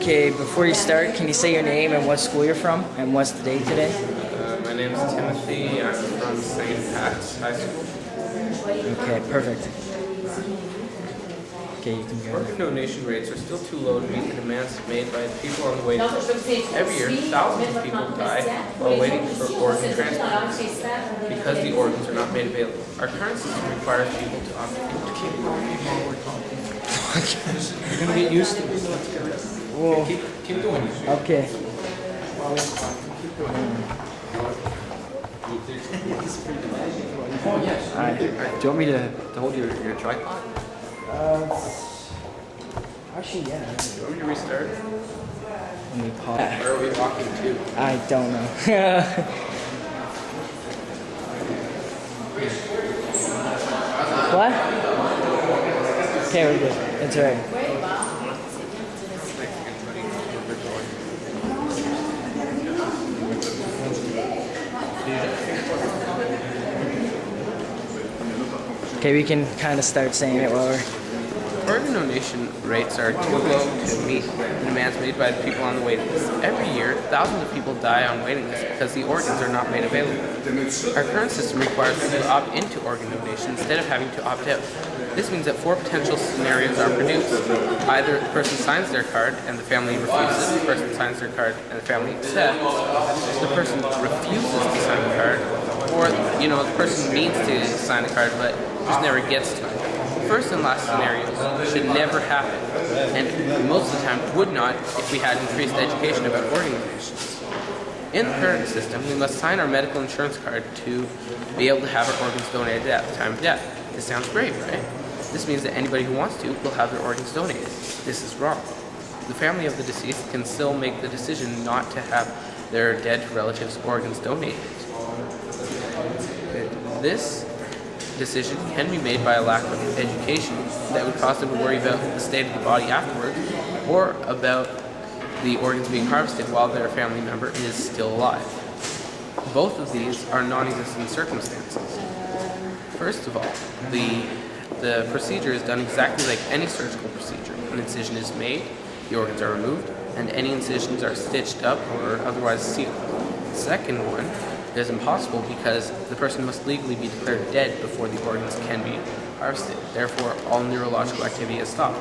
Okay, before you start, can you say your name and what school you're from and what's the date today? My name is Timothy. I'm from St. Pat's High School. Okay, perfect. Okay, you can go. Organ donation rates are still too low to meet the demands made by the people on the waiting list. Every year, thousands of people die while waiting for organ transplants because the organs are not made available. Our current system requires people to opt into You're gonna get used to it. Whoa. Keep doing it. Okay. Alright. Do you want me to hold your tripod? Actually, yeah. Do you want me to restart? Let me pause. Where are we walking to? I don't know. What? Okay, we're good. It's alright. Okay, we can kind of start saying it while we're... Organ donation rates are too low to meet the demands made by the people on the waiting list. Every year, thousands of people die on waiting lists because the organs are not made available. Our current system requires people to opt into organ donation instead of having to opt out. This means that 4 potential scenarios are produced. Either the person signs their card and the family refuses, the person signs their card and the family accepts, the person refuses to sign the card, or the person needs to sign the card but just never gets to it. First and last scenarios should never happen, and most of the time would not if we had increased education about organ donations. In the current system, we must sign our medical insurance card to be able to have our organs donated at the time of death. This sounds great, right? This means that anybody who wants to will have their organs donated. This is wrong. The family of the deceased can still make the decision not to have their dead relatives' organs donated. This decision can be made by a lack of education that would cause them to worry about the state of the body afterwards, or about the organs being harvested while their family member is still alive. Both of these are non-existent circumstances. First of all, the procedure is done exactly like any surgical procedure. An incision is made, the organs are removed, and any incisions are stitched up or otherwise sealed. The second one is impossible because the person must legally be declared dead before the organs can be harvested. Therefore, all neurological activity is stopped.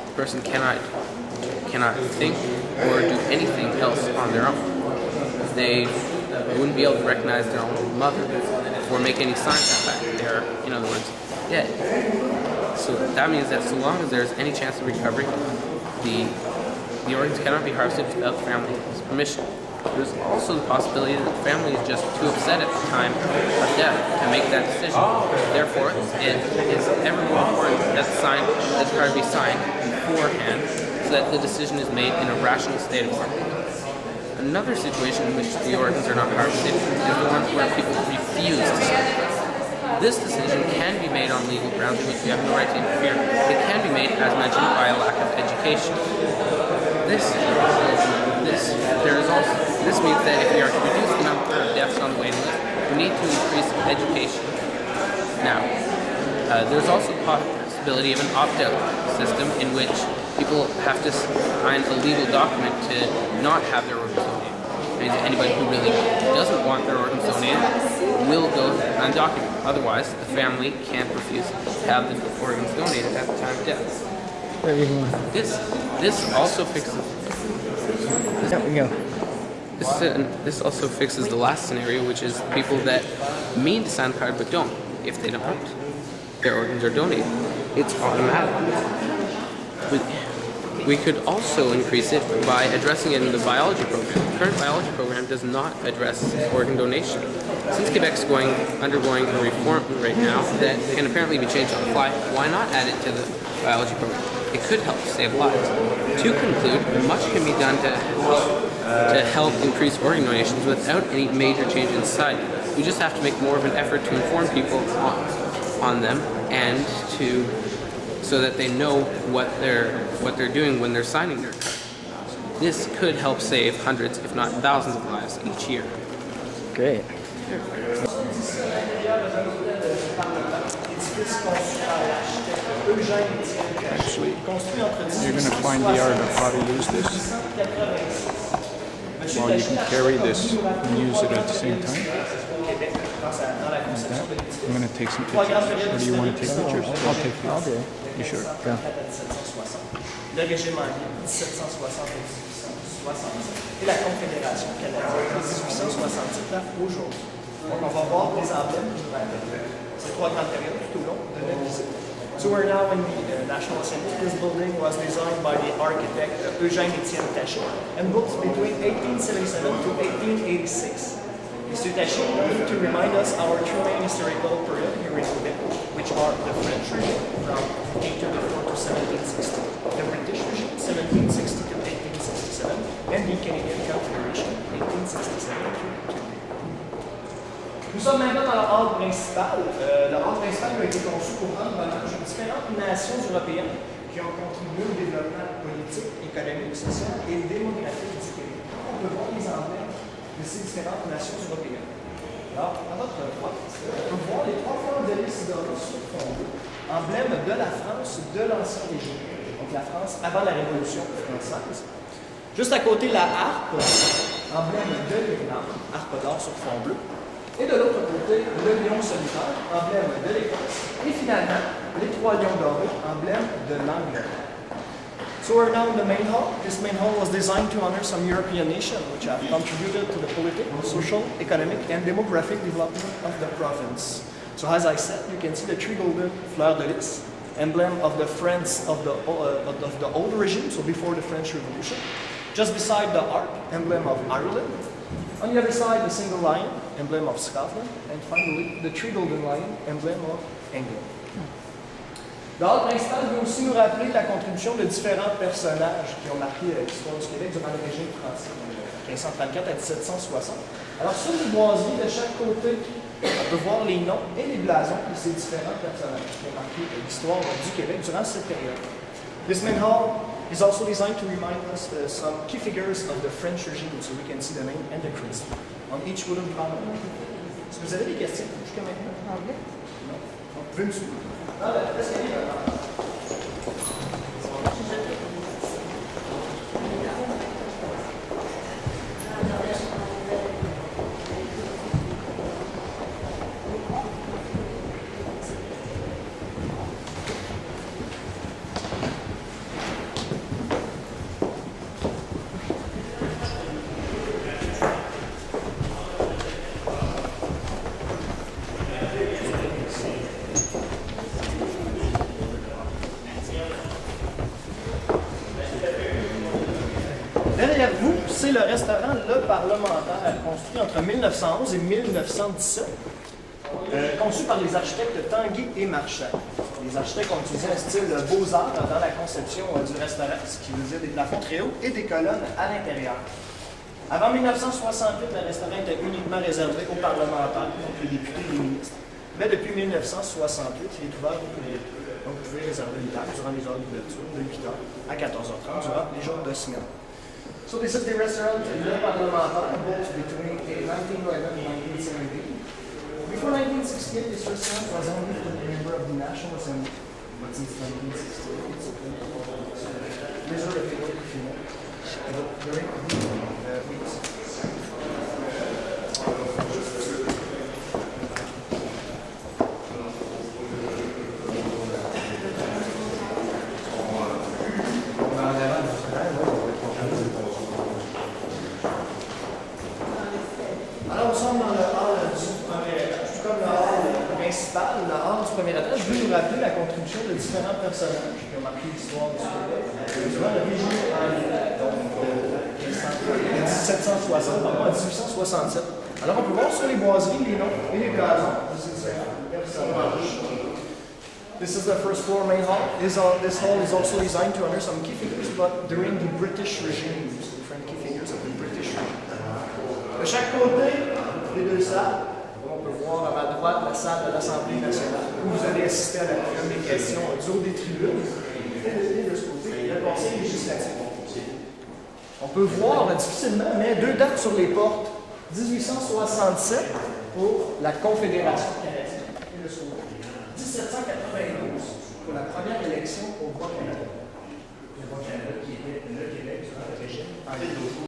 The person cannot think or do anything else on their own. They wouldn't be able to recognize their own mother or make any signs that they are, in other words, dead. So that means that so long as there's any chance of recovery, the organs cannot be harvested without the family's permission. There's also the possibility that the family is just too upset at the time of death to make that decision. Therefore, it is ever more important that the card be signed beforehand so that the decision is made in a rational state of mind. Another situation in which the organs are not harvested is the one where people refuse to sign. This decision can be made on legal grounds in which we have no right to interfere. It can be made, as mentioned, by a lack of education. This means that if we are to reduce the number of deaths on the waiting list, we need to increase education. Now, there's also the possibility of an opt-out system in which people have to sign a legal document to not have their organs donated. It means that anybody who really doesn't want their organs donated will go undocumented. Otherwise, the family can't refuse to have the organs donated at the time of death. This also fixes. This also fixes the last scenario, which is people that mean to sign the card but don't. If they don't, their organs are donated. It's automatic. We could also increase it by addressing it in the biology program. The current biology program does not address organ donation. Since Quebec's undergoing a reform right now that can apparently be changed on the fly, why not add it to the biology program? It could help save lives. To conclude, much can be done to help increase organ donations without any major change in society. We just have to make more of an effort to inform people on them and so that they know what they're doing when they're signing their card. This could help save hundreds, if not thousands of lives each year. Great. Eugène Étienne Taché, construit entre You're going to find the art of how to use this. 1886. Well, you can carry this and use it at the same time. Québec, dans la conception de l'édifice. I'm going to take some pictures. Or do you want to take pictures? I'll take I'll do pictures. it. You sure? Yeah. Le régime anglais, 1760 et 1860. Et la Confédération canadienne, 1867 à aujourd'hui. Donc, on va voir des emblèmes qui nous rappellent ces trois grandes périodes tout au long de la visite. So we're now in the National Assembly. This building was designed by the architect Eugène Étienne Taché and built between 1877 to 1886. Mr. Taché wanted to remind us our two main historical period here in Quebec, which are the French regime from 1834 to 1760, the British regime 1760 to 1867, and the Canadian Confederation 1867 to today. Nous sommes maintenant dans la hall principale. La hall principale a été conçue pour rendre hommage aux différentes nations européennes qui ont contribué au développement politique, économique, social et démographique du Québec. On peut voir les emblèmes de ces différentes nations européennes. Alors, à votre droite, on peut voir les trois fleurs de lys dorées sur fond bleu, emblème de la France de l'Ancien Régime. Donc la France avant la Révolution française. Juste à côté, la harpe, emblème de l'Irlande, harpe d'or sur fond bleu. Et de l'autre côté, le lion solitaire, emblème de l'Écosse. Et finalement, les trois lions dorés, emblème de l'Angleterre. So we're now in the main hall. This main hall was designed to honor some European nations which have contributed to the political, social, economic, and demographic development of the province. So as I said, you can see the three golden fleurs de lys, emblem of the Friends of the old regime, so before the French Revolution. Just beside the harp, emblem of Ireland. On the other side, the single lion, emblem of Scotland. And finally, the three golden lion, emblem of England. Le hall principal veut aussi nous rappeler la contribution de différents personnages qui ont marqué l'histoire du Québec durant le régime français, de 1534 à 1760. Alors, sur les boiseries de chaque côté, on peut voir les noms et les blasons de ces différents personnages qui ont marqué l'histoire du Québec durant cette période. This main hall is also designed to remind us some key figures of the French regime, so we can see the name and the crest on each wooden panel. Est-ce que vous avez des questions jusqu'à maintenant en anglais? Non? Vous pouvez me suivre? Non, l'escalier va. Derrière vous, c'est le restaurant Le Parlementaire, construit entre 1911 et 1917, conçu par les architectes Tanguy et Marchand. Les architectes ont utilisé un style beaux-arts dans la conception du restaurant, ce qui veut dire des plafonds très hauts et des colonnes à l'intérieur. Avant 1968, le restaurant était uniquement réservé aux parlementaires, donc les députés et les ministres. Mais depuis 1968, il est ouvert au public. Donc vous pouvez réserver une table durant les heures d'ouverture, de 8h à 14h30, durant les jours de semaine. So this is the restaurant Le Parlementaire, built between 1911 and 1917. Before 1968, this restaurant was only for the member of the National Assembly, but since 1968, it's open to reserve a table if you want. During the weeks. Alors, nous sommes dans le hall du premier étage, tout comme le hall principal, le hall du premier étage veut nous rappeler la contribution de différents personnages qui ont marqué l'histoire du Québec durant le régime anglais, donc de 1760 à 1867. Alors, on peut voir sur les boiseries les noms et les blasons de ces différents personnages. This is the first floor main hall. This hall is also designed to honor some key figures, but during the British regime, different key figures of the British regime. De chaque côté des deux salles, on peut voir à ma droite la salle de l'Assemblée nationale, où vous allez assister à la période des questions du haut des tribunes, et de ce côté, le conseil législatif. On peut voir difficilement, mais deux dates sur les portes. 1867 pour la Confédération canadienne et le second. 1792 pour la première élection au Bas-Canada. Le Bas-Canada qui était le Québec durant le régime.